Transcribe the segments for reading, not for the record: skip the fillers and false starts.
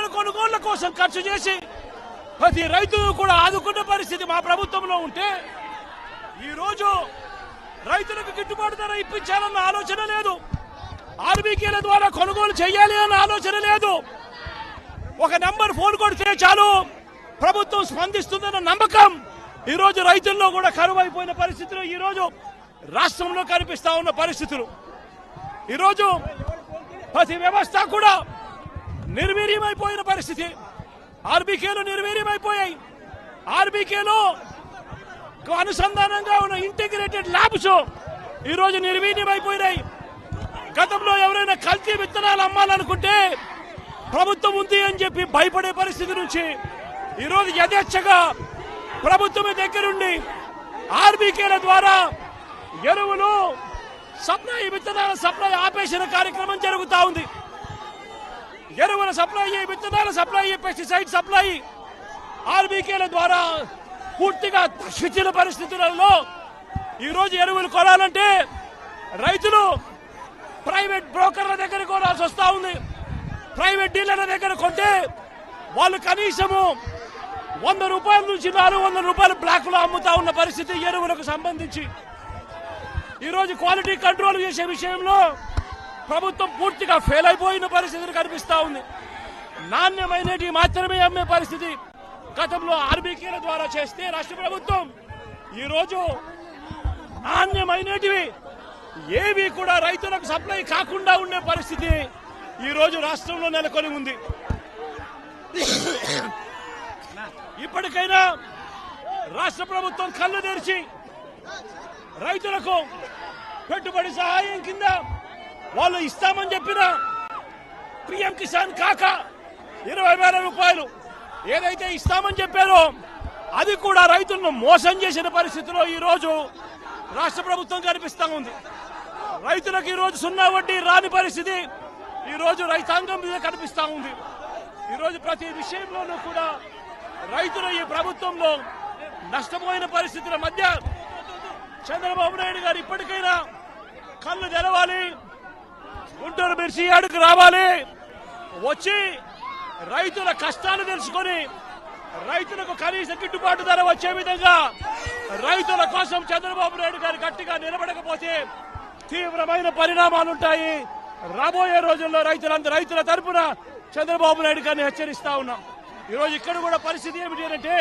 విత్తనాల కొనుగోళ్ల కోసం ఖర్చు చేసి ప్రతి రైతును కూడా ఆదుకున్న పరిస్థితి మా ప్రభుత్వంలో ఉంటే ఈ రోజు రైతులకు గిట్టుబాటు ధర ఇప్పించాలన్న ఆలోచన లేదు. ఆర్బీకేల ద్వారా కొనుగోలు చేయాలి అన్న ఆలోచన లేదు. ఒక నంబర్ ఫోన్ కొడితే చాలు ప్రభుత్వం స్పందిస్తుందన్న నమ్మకం ఈ రోజు రైతుల్లో కూడా కరువైపోయిన పరిస్థితులు ఈ రోజు రాష్ట్రంలో కనిపిస్తా ఉన్న పరిస్థితులు. ఈ రోజు ప్రతి వ్యవస్థ కూడా నిర్వీర్యమైపోయిన పరిస్థితి. ఆర్బీకేలు నిర్వీర్యమైపోయాయి. ఆర్బీకేలో అనుసంధానంగా ఉన్న ఇంటిగ్రేటెడ్ ల్యాబ్స్ ఈ రోజు నిర్వీర్యమైపోయినాయి. గతంలో ఎవరైనా కల్తీ విత్తనాలు అమ్మాలనుకుంటే ప్రభుత్వం ఉంది అని చెప్పి భయపడే పరిస్థితి నుంచి ఈ రోజు యథేచ్ఛగా ప్రభుత్వమే దగ్గరుండి ఆర్బీకేల ద్వారా ఎరువులు సప్లై, విత్తనాల సప్లై ఆపేసిన కార్యక్రమం జరుగుతూ ఉంది. ఎరువుల సప్లై, విత్తనాల సప్లై, పెస్టిసైడ్ సప్లై ఆర్బీకేల ద్వారా పూర్తిగా తగ్గించిన పరిస్థితులలో ఈ రోజు ఎరువులు కొనాలంటే రైతులు ప్రైవేట్ బ్రోకర్ల దగ్గర కొనాల్సి వస్తా ఉంది. ప్రైవేట్ డీలర్ల దగ్గర కొంటే వాళ్ళు కనీసము 100 రూపాయల నుంచి 400 రూపాయలు బ్లాక్ లో అమ్ముతా ఉన్న పరిస్థితి ఎరువులకు సంబంధించి. ఈ రోజు క్వాలిటీ కంట్రోల్ చేసే విషయంలో ప్రభుత్వం పూర్తిగా ఫెయిల్ అయిపోయిన పరిస్థితులు కనిపిస్తా ఉంది. నాణ్యమైనవి మాత్రమే అమ్మే పరిస్థితి గతంలో ఆర్బీకేల ద్వారా చేస్తే రాష్ట్ర ప్రభుత్వం ఈ రోజు నాణ్యమైనటివి ఏవి కూడా రైతులకు సప్లై కాకుండా ఉండే పరిస్థితి ఈ రోజు రాష్ట్రంలో నెలకొని ఉంది. ఇప్పటికైనా రాష్ట్ర ప్రభుత్వం కళ్ళు తెరిచి రైతులకు పెట్టుబడి సహాయం కింద వాళ్ళు ఇస్తామని చెప్పిన పీఎం కిసాన్ కాక 20,000 రూపాయలు ఏదైతే ఇస్తామని చెప్పారో అది కూడా రైతులను మోసం చేసిన పరిస్థితిలో ఈ రోజు రాష్ట్ర ప్రభుత్వం కనిపిస్తా ఉంది. రైతులకు ఈ రోజు 0 వడ్డీ రాని పరిస్థితి ఈ రోజు రైతాంగం మీద కనిపిస్తా ఉంది. ఈ రోజు ప్రతి విషయంలోనూ కూడా రైతులు ఈ ప్రభుత్వంలో నష్టపోయిన పరిస్థితుల మధ్య చంద్రబాబు నాయుడు గారు ఇప్పటికైనా కళ్ళు తెరవాలి, గుంటూరు మిర్చి యార్డుకు రావాలి, వచ్చి రైతుల కష్టాలు తెలుసుకొని రైతులకు కనీస గిట్టుబాటు ధర వచ్చే విధంగా రైతుల కోసం చంద్రబాబు నాయుడు గారు గట్టిగా నిలబడకపోతే తీవ్రమైన పరిణామాలుంటాయి. రాబోయే రోజుల్లో రైతుల తరపున చంద్రబాబు నాయుడు గారిని హెచ్చరిస్తా ఉన్నాం. ఈ రోజు ఇక్కడ కూడా పరిస్థితి ఏమిటి అంటే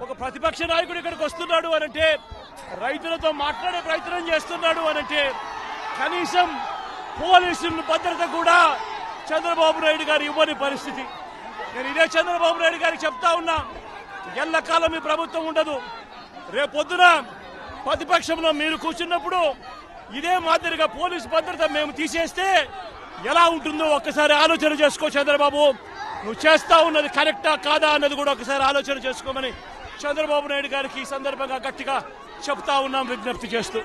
ఒక ప్రతిపక్ష నాయకుడు ఇక్కడికి వస్తున్నాడు అనంటే, రైతులతో మాట్లాడే ప్రయత్నం చేస్తున్నాడు అనంటే కనీసం పోలీసుల భద్రత కూడా చంద్రబాబు నాయుడు గారు ఇవ్వని పరిస్థితి. నేను ఇదే చంద్రబాబు నాయుడు గారికి చెప్తా ఉన్నా, ఎల్లకాలం మీ ప్రభుత్వం ఉండదు. రేపొద్దున ప్రతిపక్షంలో మీరు కూర్చున్నప్పుడు ఇదే మాదిరిగా పోలీసు భద్రత మేము తీసేస్తే ఎలా ఉంటుందో ఒక్కసారి ఆలోచన చేసుకో చంద్రబాబు. నువ్వు చేస్తా ఉన్నది కరెక్టా కాదా అన్నది కూడా ఒకసారి ఆలోచన చేసుకోమని చంద్రబాబు నాయుడు గారికి ఈ సందర్భంగా గట్టిగా చెప్తా ఉన్నాం, విజ్ఞప్తి చేస్తూ.